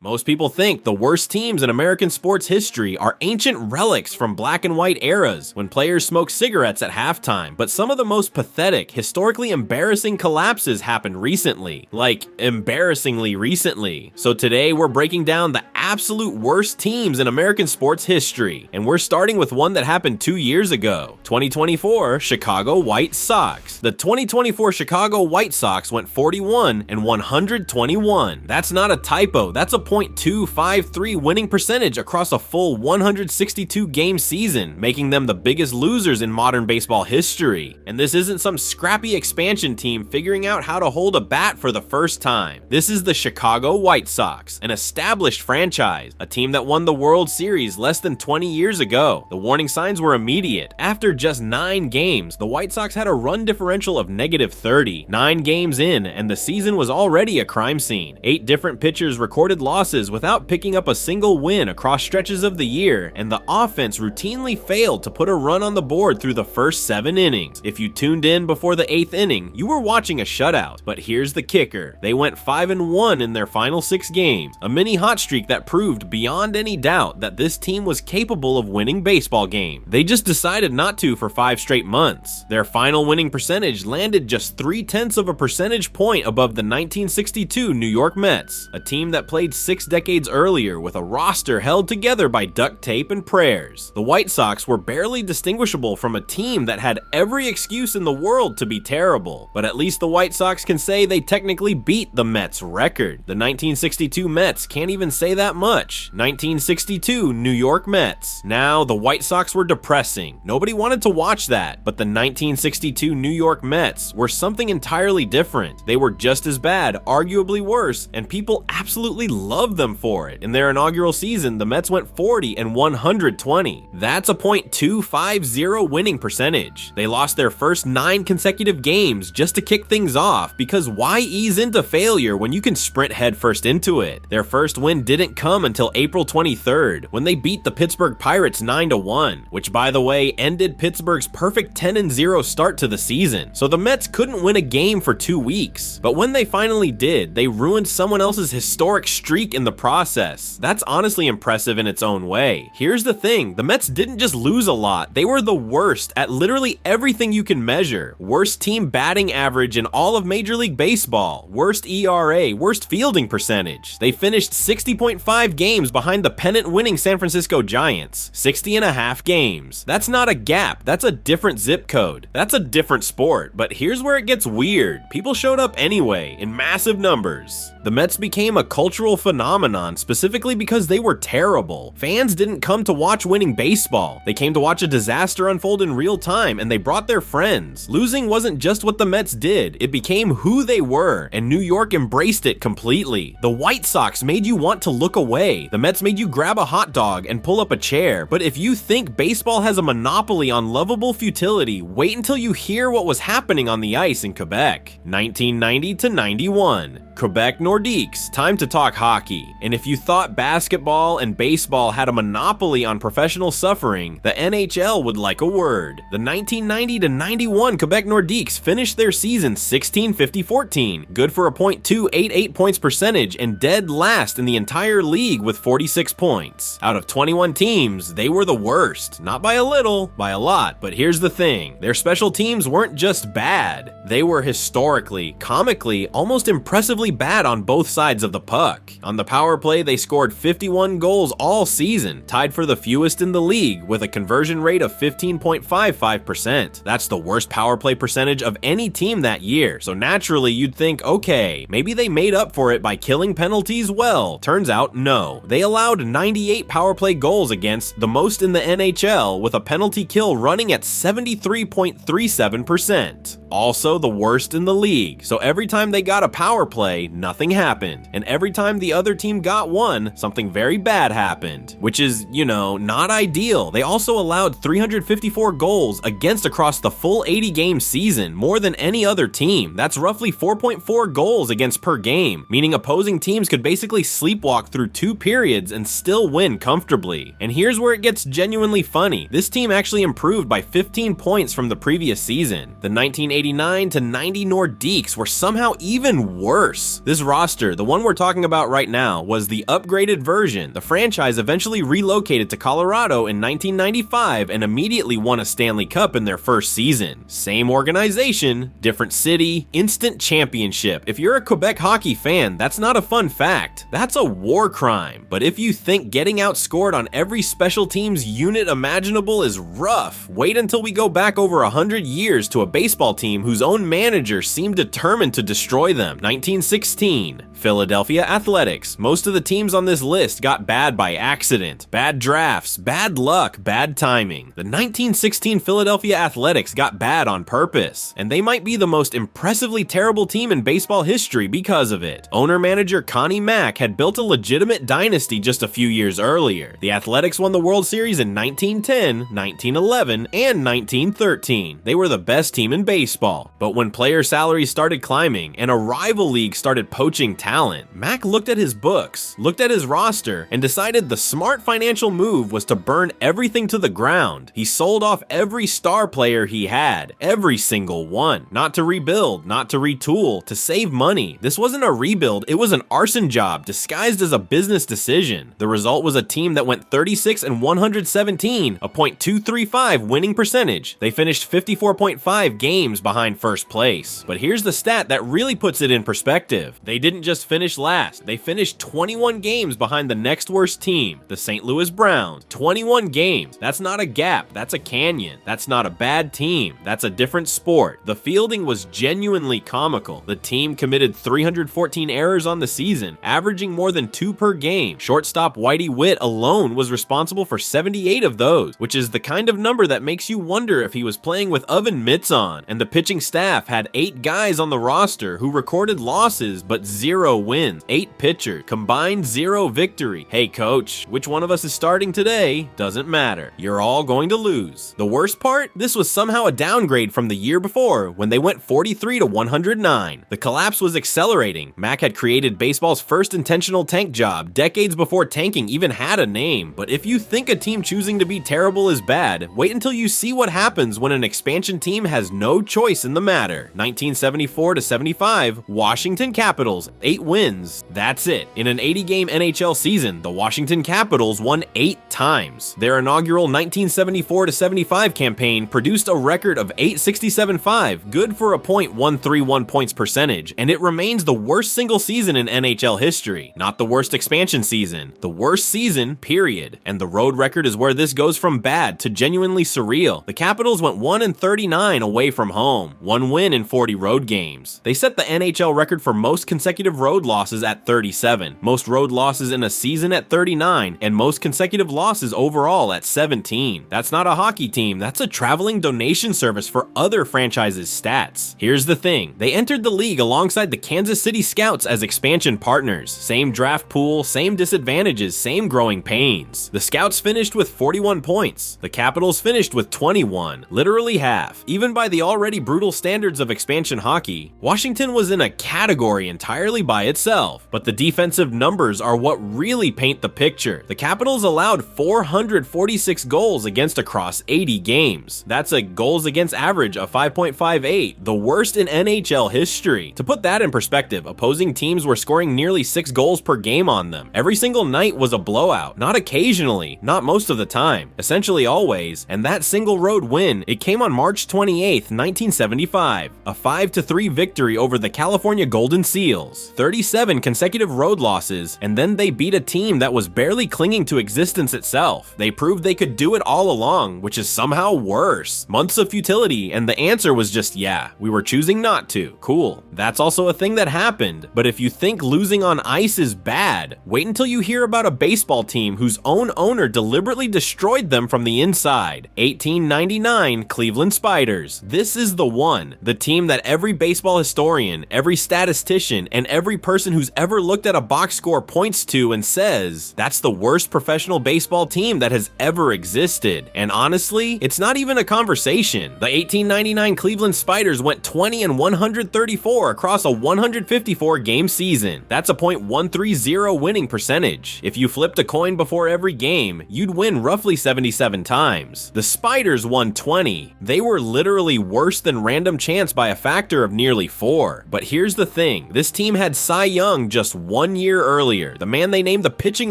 Most people think the worst teams in American sports history are ancient relics from black and white eras when players smoked cigarettes at halftime, but some of the most pathetic, historically embarrassing collapses happened recently. Like, embarrassingly recently. So today we're breaking down the absolute worst teams in American sports history, and we're starting with one that happened 2 years ago. 2024 Chicago White Sox. The 2024 Chicago White Sox went 41 and 121. That's not a typo, that's a .253 winning percentage across a full 162 game season, making them the biggest losers in modern baseball history. And this isn't some scrappy expansion team figuring out how to hold a bat for the first time. This is the Chicago White Sox, an established franchise, a team that won the World Series less than 20 years ago. The warning signs were immediate. After just 9 games, the White Sox had a run differential of -30. 9 games in, and the season was already a crime scene. 8 different pitchers recorded losses without picking up a single win across stretches of the year, and the offense routinely failed to put a run on the board through the first 7 innings. If you tuned in before the 8th inning, you were watching a shutout. But here's the kicker. They went 5-1 in their final 6 games, a mini hot streak that proved beyond any doubt that this team was capable of winning baseball games. They just decided not to for 5 straight months. Their final winning percentage landed just 0.3 of a percentage point above the 1962 New York Mets, a team that played 6 decades earlier with a roster held together by duct tape and prayers. The White Sox were barely distinguishable from a team that had every excuse in the world to be terrible, but at least the White Sox can say they technically beat the Mets record. The 1962 Mets can't even say that much. 1962 New York Mets. Now, the White Sox were depressing. Nobody wanted to watch that, but the 1962 New York Mets were something entirely different. They were just as bad, arguably worse, and people absolutely loved them for it. In their inaugural season, the Mets went 40 and 120. That's a .250 winning percentage. They lost their first 9 consecutive games just to kick things off, because why ease into failure when you can sprint headfirst into it? Their first win didn't come until April 23rd, when they beat the Pittsburgh Pirates 9-1, which by the way ended Pittsburgh's perfect 10-0 start to the season. So the Mets couldn't win a game for 2 weeks. But when they finally did, they ruined someone else's historic streak in the process. That's honestly impressive in its own way. Here's the thing, the Mets didn't just lose a lot, they were the worst at literally everything you can measure. Worst team batting average in all of Major League Baseball, worst ERA, worst fielding percentage. They finished 60.5 games behind the pennant-winning San Francisco Giants, 60.5 games. That's not a gap, that's a different zip code. That's a different sport, but here's where it gets weird. People showed up anyway, in massive numbers. The Mets became a cultural phenomenon specifically because they were terrible. Fans didn't come to watch winning baseball. They came to watch a disaster unfold in real time, and they brought their friends. Losing wasn't just what the Mets did, it became who they were, and New York embraced it completely. The White Sox made you want to look away. The Mets made you grab a hot dog and pull up a chair. But if you think baseball has a monopoly on lovable futility, wait until you hear what was happening on the ice in Quebec. 1990 to 91. Quebec Nordiques, time to talk hockey. And if you thought basketball and baseball had a monopoly on professional suffering, the NHL would like a word. The 1990 to 91 Quebec Nordiques finished their season 16-50-14, good for a .288 points percentage and dead last in the entire league with 46 points. Out of 21 teams, they were the worst. Not by a little, by a lot. But here's the thing, their special teams weren't just bad. They were historically, comically, almost impressively bad on both sides of the puck. On the power play, they scored 51 goals all season, tied for the fewest in the league with a conversion rate of 15.55%. That's the worst power play percentage of any team that year, so naturally you'd think, okay, maybe they made up for it by killing penalties well. Turns out, no. They allowed 98 power play goals against, the most in the NHL, with a penalty kill running at 73.37%. Also the worst in the league, so every time they got a power play, nothing happened. And every time the other team got one, something very bad happened. Which is, you know, not ideal. They also allowed 354 goals against across the full 80-game season, more than any other team. That's roughly 4.4 goals against per game, meaning opposing teams could basically sleepwalk through 2 periods and still win comfortably. And here's where it gets genuinely funny. This team actually improved by 15 points from the previous season. The 1980 1989 to 90 Nordiques were somehow even worse. This roster, the one we're talking about right now, was the upgraded version. The franchise eventually relocated to Colorado in 1995 and immediately won a Stanley Cup in their first season. Same organization, different city, instant championship. If you're a Quebec hockey fan, that's not a fun fact. That's a war crime. But if you think getting outscored on every special teams unit imaginable is rough, wait until we go back over 100 years to a baseball team whose own manager seemed determined to destroy them. 1916. Philadelphia Athletics. Most of the teams on this list got bad by accident, bad drafts, bad luck, bad timing. The 1916 Philadelphia Athletics got bad on purpose, and they might be the most impressively terrible team in baseball history because of it. Owner-manager Connie Mack had built a legitimate dynasty just a few years earlier. The Athletics won the World Series in 1910, 1911, and 1913. They were the best team in baseball. But when player salaries started climbing and a rival league started poaching talent, Mack looked at his books, looked at his roster, and decided the smart financial move was to burn everything to the ground. He sold off every star player he had, every single one. Not to rebuild, not to retool, to save money. This wasn't a rebuild, it was an arson job disguised as a business decision. The result was a team that went 36-117, a .235 winning percentage. They finished 54.5 games behind first place. But here's the stat that really puts it in perspective. They didn't just finish last, they finished 21 games behind the next worst team, the St. Louis Browns. 21 games. That's not a gap, that's a canyon. That's not a bad team, that's a different sport. The fielding was genuinely comical. The team committed 314 errors on the season, averaging more than 2 per game. Shortstop Whitey Witt alone was responsible for 78 of those, which is the kind of number that makes you wonder if he was playing with oven mitts on. And the pitching staff had 8 guys on the roster who recorded losses but 0 wins. 8 pitchers, combined 0 victory. Hey coach, which one of us is starting today? Doesn't matter. You're all going to lose. The worst part? This was somehow a downgrade from the year before when they went 43-109. The collapse was accelerating. Mack had created baseball's first intentional tank job decades before tanking even had a name. But if you think a team choosing to be terrible is bad, wait until you see what happens when an expansion team has no choice in the matter. 1974-75, Washington Capitals, 8 wins. That's it. In an 80-game NHL season, the Washington Capitals won 8 times. Their inaugural 1974-75 campaign produced a record of .867.5, good for a .131 points percentage, and it remains the worst single season in NHL history. Not the worst expansion season, the worst season, period. And the road record is where this goes from bad to genuinely surreal. The Capitals went 1-39 away from home, 1 win in 40 road games. They set the NHL record for most consecutive road losses at 37, most road losses in a season at 39, and most consecutive losses overall at 17. That's not a hockey team, that's a traveling donation service for other franchises' stats. Here's the thing, they entered the league alongside the Kansas City Scouts as expansion partners. Same draft pool, same disadvantages, same growing pains. The Scouts finished with 41 points. The Capitals finished with 21, literally half. Even by the already brutal standards of expansion hockey, Washington was in a category entirely by itself. But the defensive numbers are what really paint the picture. The Capitals allowed 446 goals against across 80 games. That's a goals against average of 5.58, the worst in NHL history. To put that in perspective, opposing teams were scoring nearly 6 goals per game on them. Every single night was a blowout, not occasionally, not most of the time, essentially always. And that single road win, it came on March 28th, 1975, a 5-3 victory over the California Golden Seals. 37 consecutive road losses, and then they beat a team that was barely clinging to existence itself. They proved they could do it all along, which is somehow worse. Months of futility, and the answer was just, yeah, we were choosing not to. Cool. That's also a thing that happened. But if you think losing on ice is bad, wait until you hear about a baseball team whose own owner deliberately destroyed them from the inside. 1899 Cleveland Spiders. This is the one. The team that every baseball historian, every statistician, and every every person who's ever looked at a box score points to and says, that's the worst professional baseball team that has ever existed. And honestly, it's not even a conversation. The 1899 Cleveland Spiders went 20-134 across a 154 game season. That's a .130 winning percentage. If you flipped a coin before every game, you'd win roughly 77 times. The Spiders won 20. They were literally worse than random chance by a factor of nearly 4. But here's the thing, this team had Cy Young just 1 year earlier, the man they named the pitching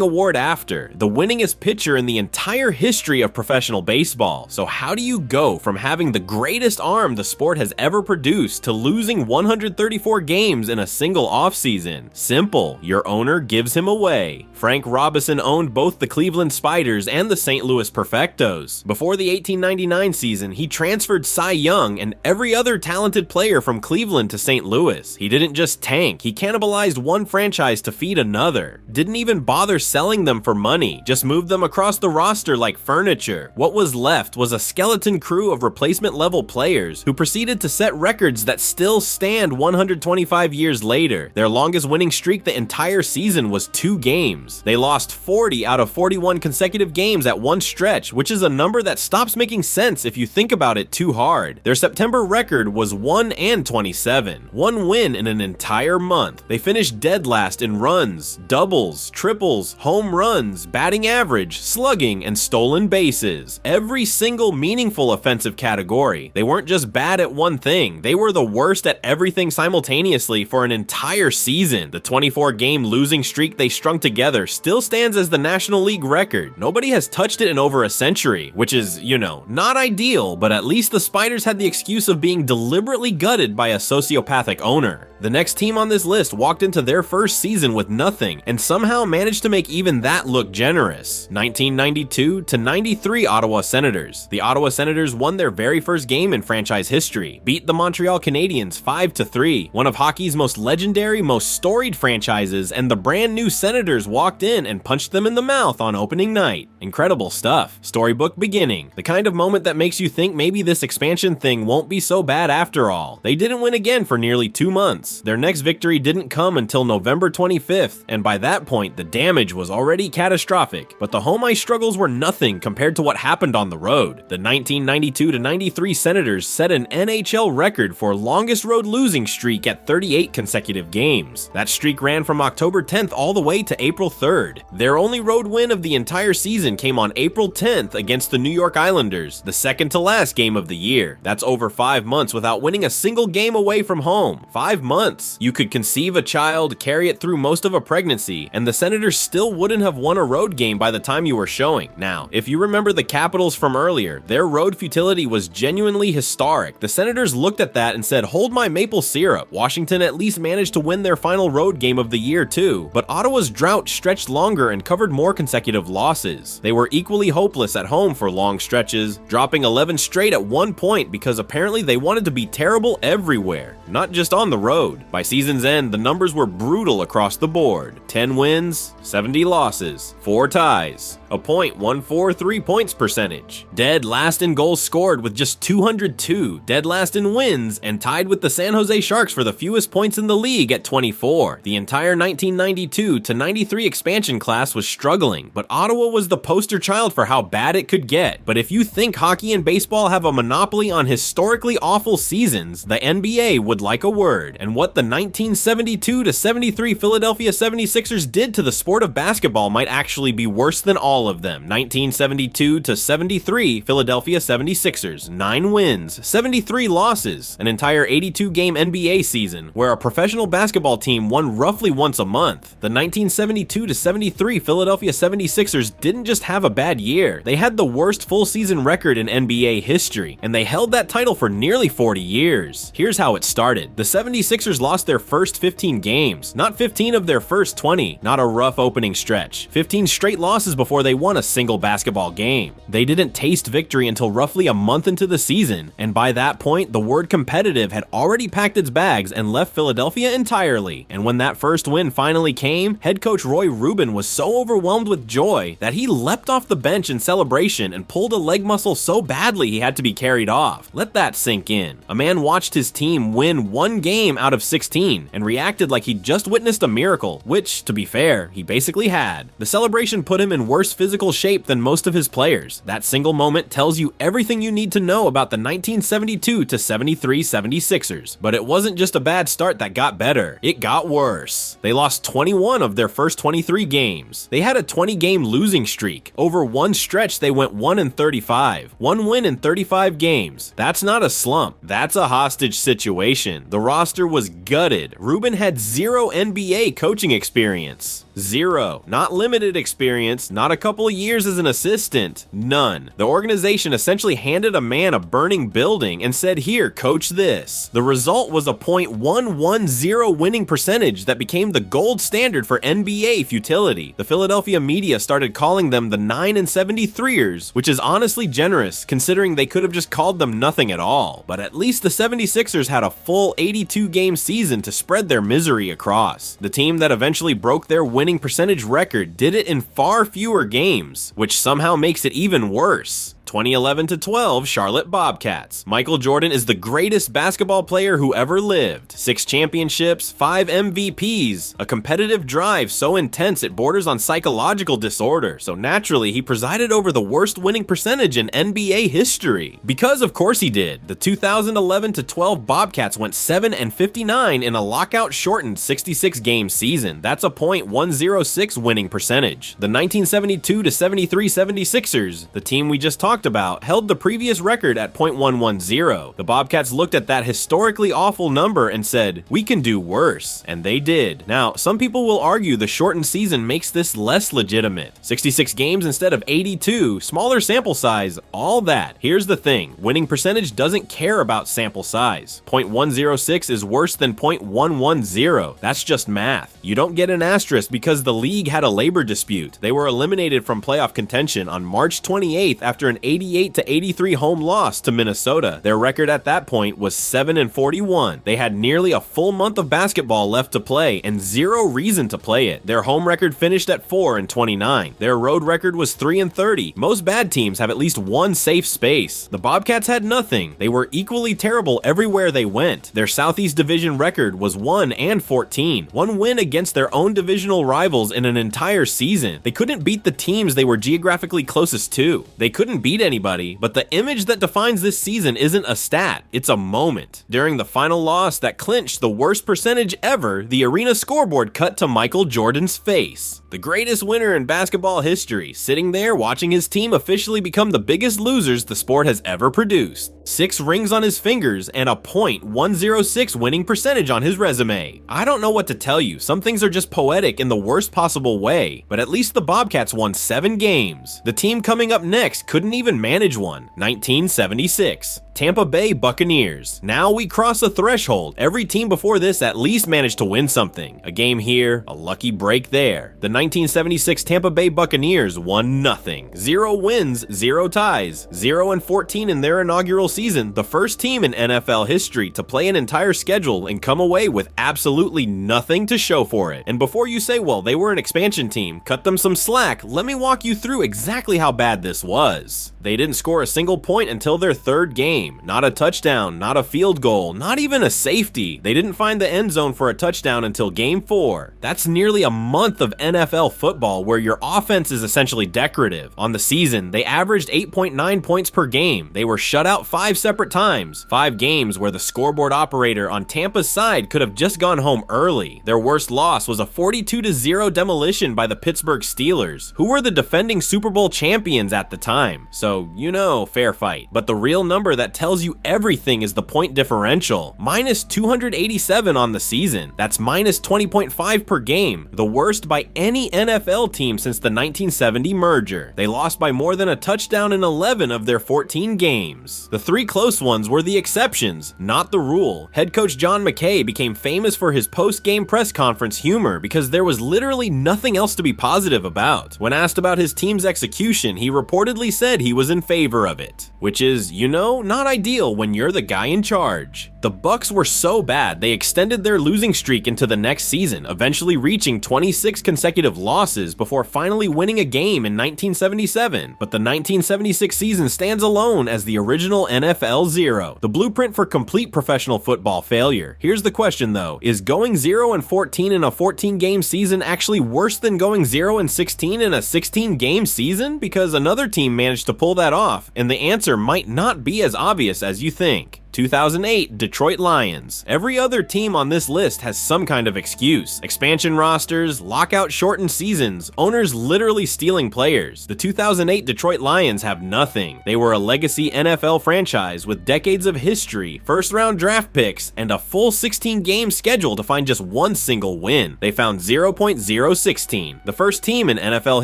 award after, the winningest pitcher in the entire history of professional baseball. So how do you go from having the greatest arm the sport has ever produced to losing 134 games in a single offseason? Simple, your owner gives him away. Frank Robison owned both the Cleveland Spiders and the St. Louis Perfectos. Before the 1899 season, he transferred Cy Young and every other talented player from Cleveland to St. Louis. He didn't just tank, he cannibalized one franchise to feed another. Didn't even bother selling them for money, just moved them across the roster like furniture. What was left was a skeleton crew of replacement level players who proceeded to set records that still stand 125 years later. Their longest winning streak the entire season was 2 games. They lost 40 out of 41 consecutive games at one stretch, which is a number that stops making sense if you think about it too hard. Their September record was 1-27, 1 win in an entire month. They finished dead last in runs, doubles, triples, home runs, batting average, slugging, and stolen bases. Every single meaningful offensive category. They weren't just bad at one thing, they were the worst at everything simultaneously for an entire season. The 24-game losing streak they strung together still stands as the National League record. Nobody has touched it in over a century, which is, you know, not ideal, but at least the Spiders had the excuse of being deliberately gutted by a sociopathic owner. The next team on this list walked into their first season with nothing and somehow managed to make even that look generous. 1992-93 Ottawa Senators. The Ottawa Senators won their very first game in franchise history, beat the Montreal Canadiens 5-3, one of hockey's most legendary, most storied franchises, and the brand new Senators walked in and punched them in the mouth on opening night. Incredible stuff. Storybook beginning. The kind of moment that makes you think maybe this expansion thing won't be so bad after all. They didn't win again for nearly 2 months. Their next victory didn't come until November 25th, and by that point, the damage was already catastrophic. But the home ice struggles were nothing compared to what happened on the road. The 1992-93 Senators set an NHL record for longest road losing streak at 38 consecutive games. That streak ran from October 10th all the way to April 3rd. Their only road win of the entire season came on April 10th against the New York Islanders, the second to last game of the year. That's over 5 months without winning a single game away from home. 5 months. You could conceive a child, carry it through most of a pregnancy, and the Senators still wouldn't have won a road game by the time you were showing. Now, if you remember the Capitals from earlier, their road futility was genuinely historic. The Senators looked at that and said, hold my maple syrup. Washington at least managed to win their final road game of the year too, but Ottawa's drought stretched longer and covered more consecutive losses. They were equally hopeless at home for long stretches, dropping 11 straight at one point because apparently they wanted to be terrible everywhere, not just on the road. By season's end, the numbers were brutal across the board. 10 wins, 70 losses, 4 ties, a .143 points percentage. Dead last in goals scored with just 202, dead last in wins, and tied with the San Jose Sharks for the fewest points in the league at 24. The entire 1992-93 expansion class was struggling, but Ottawa was the poster child for how bad it could get. But if you think hockey and baseball have a monopoly on historically awful seasons, the NBA would like a word. And what the 1972-73 Philadelphia 76ers did to the sport of basketball might actually be worse than all of them. 1972-73 Philadelphia 76ers, 9 wins, 73 losses, an entire 82-game NBA season where a professional basketball team won roughly once a month. The 1972-73 Philadelphia 76ers didn't just have a bad year, they had the worst full season record in NBA history, and they held that title for nearly 40 years. Here's how it started. The 76ers lost their first 15 games, not 15 of their first 20, not a rough opening stretch. 15 straight losses before they won a single basketball game. They didn't taste victory until roughly a month into the season, and by that point, the word competitive had already packed its bags and left Philadelphia entirely. And when that first win finally came, head coach Roy Rubin was so overwhelmed with joy that he leapt off the bench in celebration and pulled a leg muscle so badly he had to be carried off. Let that sink in. A man watched his team win win 1 game out of 16 and reacted like he'd just witnessed a miracle, which, to be fair, he basically had. The celebration put him in worse physical shape than most of his players. That single moment tells you everything you need to know about the 1972 to 73 76ers. But it wasn't just a bad start that got better, it got worse. They lost 21 of their first 23 games. They had a 20-game losing streak. Over one stretch, they went 1-35. 1 win in 35 games. That's not a slump. That's a hostage situation. The roster was gutted. Rubin had 0 NBA coaching experience. 0. Not limited experience, not a couple of years as an assistant. None. The organization essentially handed a man a burning building and said, "Here, coach this." The result was a .110 winning percentage that became the gold standard for NBA futility. The Philadelphia media started calling them the 9-73ers, which is honestly generous considering they could have just called them nothing at all. But at least the 76ers had a full 82-game season to spread their misery across. The team that eventually broke their winning percentage record did it in far fewer games, which somehow makes it even worse. 2011-12 Charlotte Bobcats. Michael Jordan is the greatest basketball player who ever lived. 6 championships, 5 MVPs, a competitive drive so intense it borders on psychological disorder, so naturally he presided over the worst winning percentage in NBA history. Because of course he did. The 2011-12 Bobcats went 7-59 in a lockout-shortened 66-game season. That's a .106 winning percentage. The 1972-73 76ers, the team we just talked about, held the previous record at .110. The Bobcats looked at that historically awful number and said, "We can do worse," and they did. Now, some people will argue the shortened season makes this less legitimate. 66 games instead of 82, smaller sample size, all that. Here's the thing, winning percentage doesn't care about sample size. .106 is worse than .110. That's just math. You don't get an asterisk because the league had a labor dispute. They were eliminated from playoff contention on March 28th after an 88-83 home loss to Minnesota. Their record at that point was 7-41. They had nearly a full month of basketball left to play and 0 reason to play it. Their home record finished at 4-29. Their road record was 3-30. Most bad teams have at least one safe space. The Bobcats had nothing. They were equally terrible everywhere they went. Their Southeast Division record was 1-14. 1 win against their own divisional rivals in an entire season. They couldn't beat the teams they were geographically closest to. They couldn't beat anybody, but the image that defines this season isn't a stat, it's a moment. During the final loss that clinched the worst percentage ever, the arena scoreboard cut to Michael Jordan's face. The greatest winner in basketball history, sitting there watching his team officially become the biggest losers the sport has ever produced. 6 rings on his fingers and a .106 winning percentage on his resume. I don't know what to tell you, some things are just poetic in the worst possible way, but at least the Bobcats won 7 games. The team coming up next couldn't even manage one. 1976. Tampa Bay Buccaneers. Now we cross a threshold. Every team before this at least managed to win something. A game here, a lucky break there. The 1976 Tampa Bay Buccaneers won nothing. 0 wins, 0 ties. 0-14 in their inaugural season, the first team in NFL history to play an entire schedule and come away with absolutely nothing to show for it. And before you say, well, they were an expansion team, cut them some slack, let me walk you through exactly how bad this was. They didn't score a single point until their 3rd game. Not a touchdown, not a field goal, not even a safety. They didn't find the end zone for a touchdown until game 4. That's nearly a month of NFL football where your offense is essentially decorative. On the season, they averaged 8.9 points per game. They were shut out 5 separate times. 5 games where the scoreboard operator on Tampa's side could have just gone home early. Their worst loss was a 42-0 demolition by the Pittsburgh Steelers, who were the defending Super Bowl champions at the time. So, you know, fair fight. But the real number that tells you everything is the point differential. Minus 287 on the season. That's minus 20.5 per game. The worst by any NFL team since the 1970 merger. They lost by more than a touchdown in 11 of their 14 games. The 3 close ones were the exceptions, not the rule. Head coach John McKay became famous for his post-game press conference humor because there was literally nothing else to be positive about. When asked about his team's execution, he reportedly said he was in favor of it. Which is, you know, not ideal when you're the guy in charge. The Bucks were so bad they extended their losing streak into the next season, eventually reaching 26 consecutive losses before finally winning a game in 1977. But the 1976 season stands alone as the original NFL zero, the blueprint for complete professional football failure. Here's the question though, is going 0-14 in a 14-game season actually worse than going 0-16 in a 16-game season? Because another team managed to pull that off, and the answer might not be as obvious as you think. 2008 Detroit Lions. Every other team on this list has some kind of excuse. Expansion rosters, lockout shortened seasons, owners literally stealing players. The 2008 Detroit Lions have nothing. They were a legacy NFL franchise with decades of history, first-round draft picks, and a full 16-game schedule to find just one single win. They found 0.016, the first team in NFL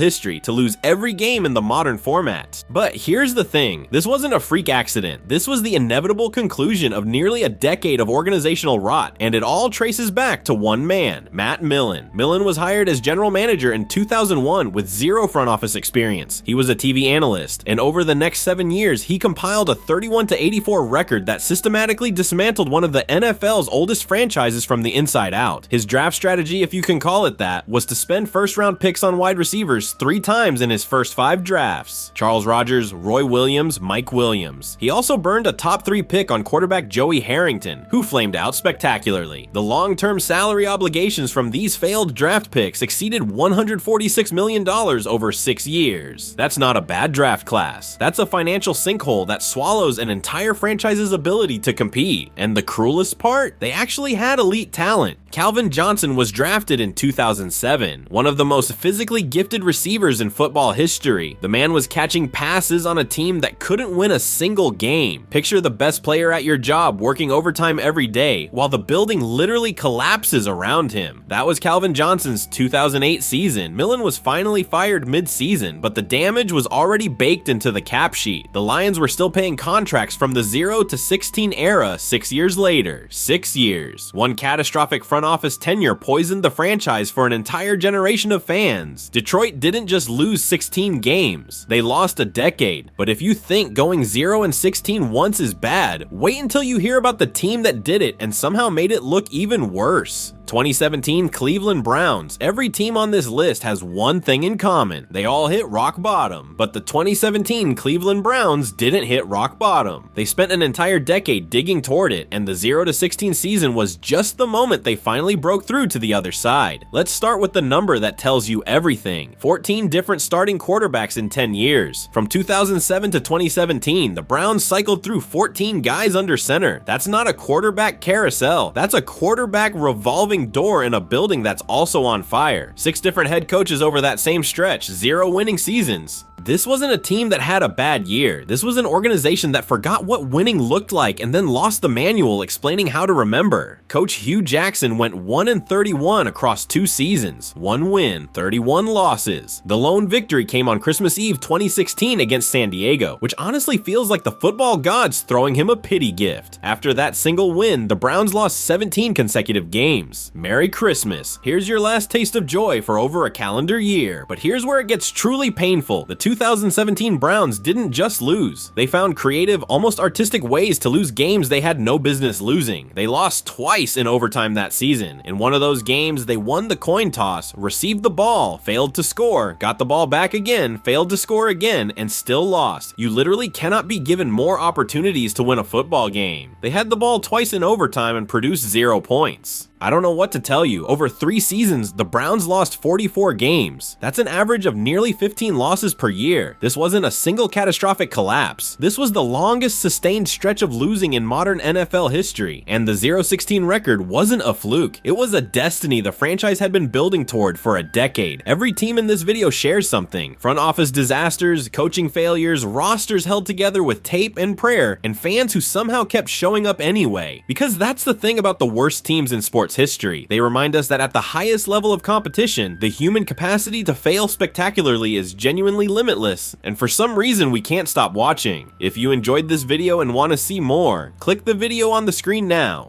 history to lose every game in the modern format. But here's the thing, this wasn't a freak accident. This was the inevitable conclusion of nearly a decade of organizational rot, and it all traces back to one man, Matt Millen. Millen was hired as general manager in 2001 with zero front office experience. He was a TV analyst, and over the next 7 years, he compiled a 31-84 record that systematically dismantled one of the NFL's oldest franchises from the inside out. His draft strategy, if you can call it that, was to spend first-round picks on wide receivers 3 times in his first 5 drafts. Charles Rogers, Roy Williams, Mike Williams. He also burned a top 3 pick on quarterback Joey Harrington, who flamed out spectacularly. The long-term salary obligations from these failed draft picks exceeded $146 million over 6 years. That's not a bad draft class. That's a financial sinkhole that swallows an entire franchise's ability to compete. And the cruelest part? They actually had elite talent. Calvin Johnson was drafted in 2007, one of the most physically gifted receivers in football history. The man was catching passes on a team that couldn't win a single game. Picture the best player at your job working overtime every day, while the building literally collapses around him. That was Calvin Johnson's 2008 season. Millen was finally fired mid-season, but the damage was already baked into the cap sheet. The Lions were still paying contracts from the 0-16 era 6 years later. 6 years. One catastrophic front office tenure poisoned the franchise for an entire generation of fans. Detroit didn't just lose 16 games, they lost a decade. But if you think going 0-16 once is bad, wait until you hear about the team that did it and somehow made it look even worse. 2017 Cleveland Browns. Every team on this list has one thing in common. They all hit rock bottom. But the 2017 Cleveland Browns didn't hit rock bottom. They spent an entire decade digging toward it, and the 0-16 season was just the moment they finally broke through to the other side. Let's start with the number that tells you everything. 14 different starting quarterbacks in 10 years. From 2007 to 2017, the Browns cycled through 14 guys under center. That's not a quarterback carousel. That's a quarterback revolving door in a building that's also on fire. 6 different head coaches over that same stretch, 0 winning seasons. This wasn't a team that had a bad year. This was an organization that forgot what winning looked like and then lost the manual explaining how to remember. Coach Hugh Jackson went 1-31 across 2 seasons. 1 win, 31 losses. The lone victory came on Christmas Eve 2016 against San Diego, which honestly feels like the football gods throwing him a pity gift. After that single win, the Browns lost 17 consecutive games. Merry Christmas. Here's your last taste of joy for over a calendar year. But here's where it gets truly painful. The 2017 Browns didn't just lose. They found creative, almost artistic ways to lose games they had no business losing. They lost twice in overtime that season. In one of those games, they won the coin toss, received the ball, failed to score, got the ball back again, failed to score again, and still lost. You literally cannot be given more opportunities to win a football game. They had the ball twice in overtime and produced 0 points. I don't know what to tell you. Over 3 seasons, the Browns lost 44 games. That's an average of nearly 15 losses per year. This wasn't a single catastrophic collapse. This was the longest sustained stretch of losing in modern NFL history, and the 0-16 record wasn't a fluke. It was a destiny the franchise had been building toward for a decade. Every team in this video shares something. Front office disasters, coaching failures, rosters held together with tape and prayer, and fans who somehow kept showing up anyway. Because that's the thing about the worst teams in sports history. They remind us that at the highest level of competition, the human capacity to fail spectacularly is genuinely limitless, and for some reason we can't stop watching. If you enjoyed this video and want to see more, click the video on the screen now.